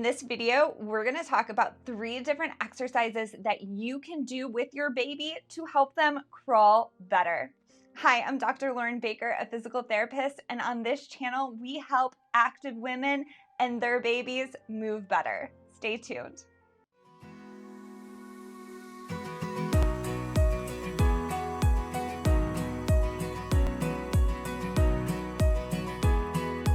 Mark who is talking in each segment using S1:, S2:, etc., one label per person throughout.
S1: In this video, we're going to talk about 3 different exercises that you can do with your baby to help them crawl better. Hi, I'm Dr. Lauren Baker, a physical therapist, and on this channel, we help active women and their babies move better. Stay tuned.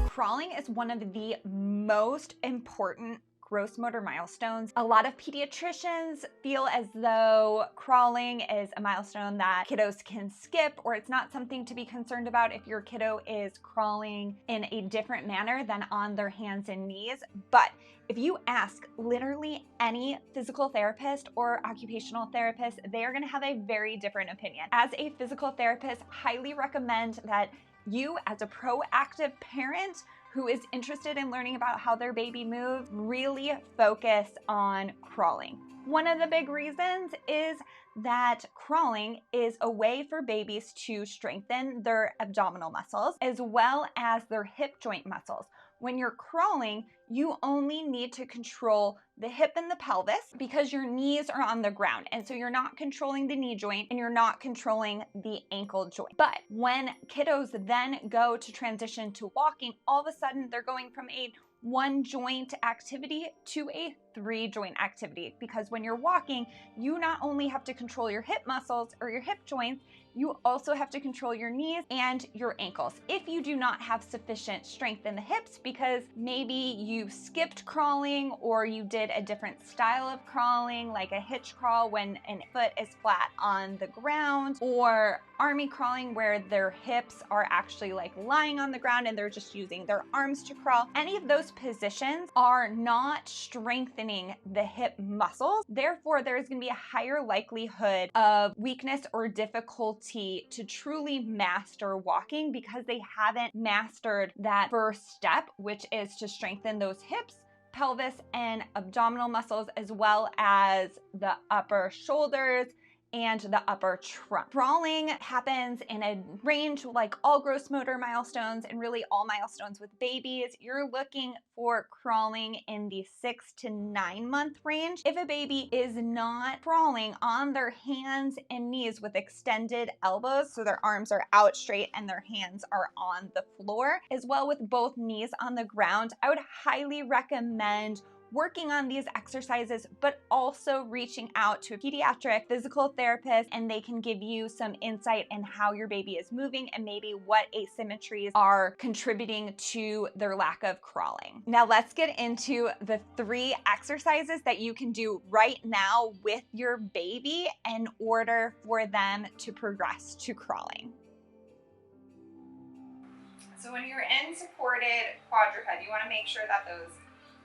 S1: Crawling is one of the most important gross motor milestones. A lot of pediatricians feel as though crawling is a milestone that kiddos can skip, or it's not something to be concerned about if your kiddo is crawling in a different manner than on their hands and knees. But if you ask literally any physical therapist or occupational therapist, they are going to have a very different opinion. As a physical therapist, highly recommend that you, as a proactive parent who is interested in learning about how their baby moves, really focus on crawling. One of the big reasons is that crawling is a way for babies to strengthen their abdominal muscles as well as their hip joint muscles. When you're crawling, you only need to control the hip and the pelvis because your knees are on the ground. And so you're not controlling the knee joint and you're not controlling the ankle joint. But when kiddos then go to transition to walking, all of a sudden they're going from a 1 joint activity to a 3 joint activity, because when you're walking, you not only have to control your hip muscles or your hip joints, you also have to control your knees and your ankles. If you do not have sufficient strength in the hips because maybe you skipped crawling or you did a different style of crawling, like a hitch crawl when a foot is flat on the ground, or army crawling where their hips are actually like lying on the ground and they're just using their arms to crawl, any of those positions are not strengthening the hip muscles. Therefore, there's going to be a higher likelihood of weakness or difficulty to truly master walking because they haven't mastered that first step, which is to strengthen those hips, pelvis, and abdominal muscles, as well as the upper shoulders and the upper trunk. Crawling happens in a range like all gross motor milestones and really all milestones with babies. You're looking for crawling in the 6 to 9 month range. If a baby is not crawling on their hands and knees with extended elbows, so their arms are out straight and their hands are on the floor, as well with both knees on the ground, I would highly recommend working on these exercises, but also reaching out to a pediatric physical therapist, and they can give you some insight in how your baby is moving and maybe what asymmetries are contributing to their lack of crawling. Now let's get into the 3 exercises that you can do right now with your baby in order for them to progress to crawling. So when you're in supported quadruped, you want to make sure that those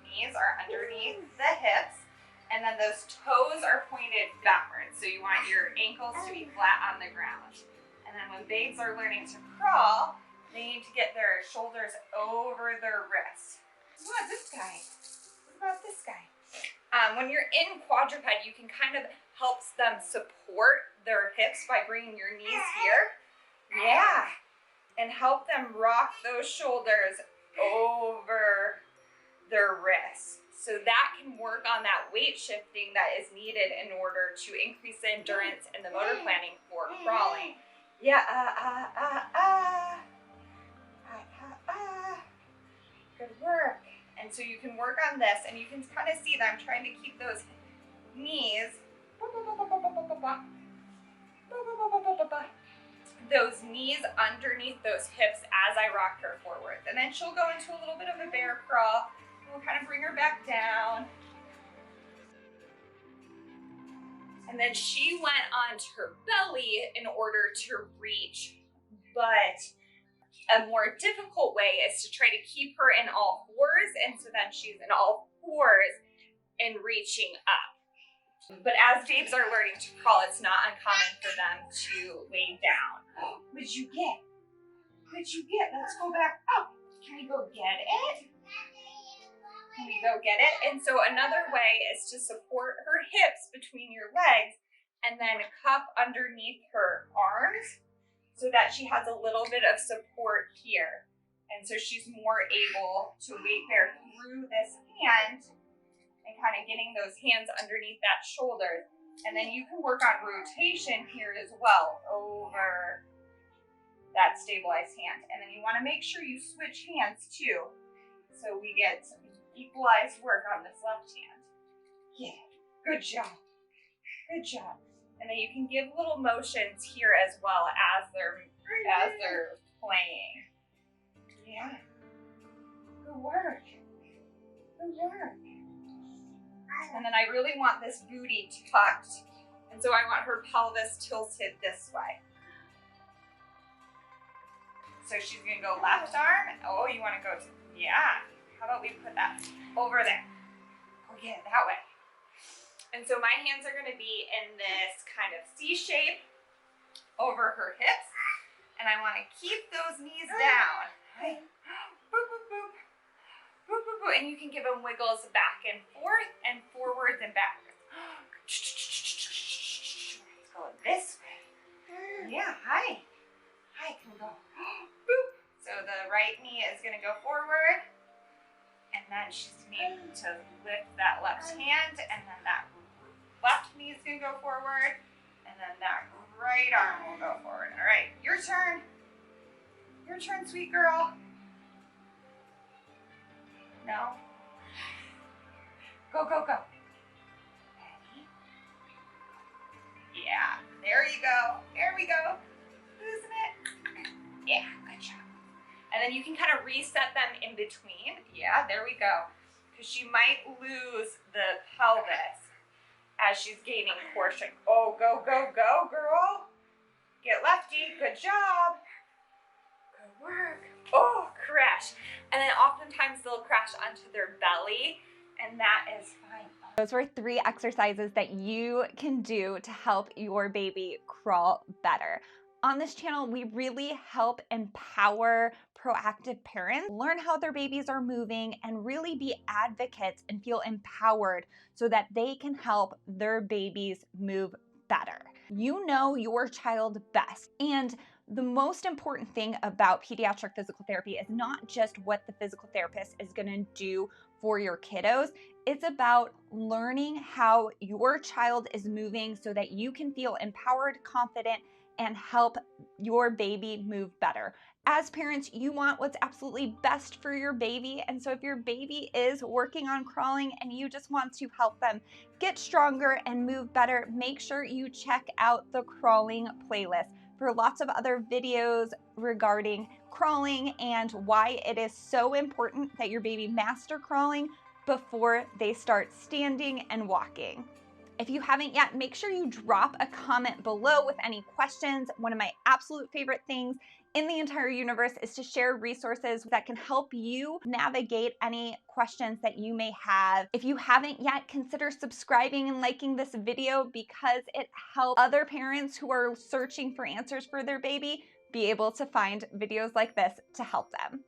S1: knees are underneath the hips, and then those toes are pointed backwards. So you want your ankles to be flat on the ground. And then when babes are learning to crawl, they need to get their shoulders over their wrists. What about this guy? What about this guy? When you're in quadruped, you can kind of help them support their hips by bringing your knees here. Yeah. And help them rock those shoulders over their wrists. So that can work on that weight shifting that is needed in order to increase the endurance and the motor planning for crawling. Yeah, good work. And so you can work on this, and you can kind of see that I'm trying to keep those knees, underneath those hips as I rock her forward. And then she'll go into a little bit of a bear crawl. We'll kind of bring her back down. And then she went onto her belly in order to reach. But a more difficult way is to try to keep her in all fours. And so then she's in all fours and reaching up. But as babes are learning to crawl, it's not uncommon for them to lay down. What'd you get? What'd you get? Let's go back up. Can we go get it? Can we go get it? And so another way is to support her hips between your legs and then cup underneath her arms so that she has a little bit of support here. And so she's more able to weight bear through this hand kind of getting those hands underneath that shoulder. And then you can work on rotation here as well over that stabilized hand. And then you want to make sure you switch hands too, so we get some equalized work on this left hand. Yeah, good job. Good job. And then you can give little motions here as well as they're playing. Yeah. Good work. Good work. And then I really want this booty tucked, and so I want her pelvis tilted this way. So she's gonna go left arm. Oh, you wanna go to, yeah. How about we put that over there? Oh yeah, that way. And so my hands are gonna be in this kind of C shape over her hips, and I wanna keep those knees down. Boop, boop, boop. Boop, boop, boop. And you can give them wiggles back and forth and forwards and back. Let's go this way. Yeah, hi. Hi, can we go? Boop. So the right knee is gonna go forward, and then she's gonna need to lift that left hand, and then that left knee is gonna go forward, and then that right arm will go forward. All right, your turn. Your turn, sweet girl. No. Go, go, go. Ready? Yeah, there you go. There we go. Loosen it. Yeah, good job. And then you can kind of reset them in between. Yeah, there we go. Because she might lose the pelvis as she's gaining portion. Oh, go, go, go, girl. Get lefty. Good job. Good work. Oh, crash. And then oftentimes they'll crash onto their belly, and that is fine. Those were 3 exercises that you can do to help your baby crawl better. On this channel, we really help empower proactive parents, learn how their babies are moving, and really be advocates and feel empowered so that they can help their babies move better. You know your child best, and the most important thing about pediatric physical therapy is not just what the physical therapist is going to do for your kiddos. It's about learning how your child is moving so that you can feel empowered, confident, and help your baby move better. As parents, you want what's absolutely best for your baby. And so if your baby is working on crawling and you just want to help them get stronger and move better, make sure you check out the crawling playlist for lots of other videos regarding crawling and why it is so important that your baby master crawling before they start standing and walking. If you haven't yet, make sure you drop a comment below with any questions. One of my absolute favorite things in the entire universe is to share resources that can help you navigate any questions that you may have. If you haven't yet, consider subscribing and liking this video because it helps other parents who are searching for answers for their baby be able to find videos like this to help them.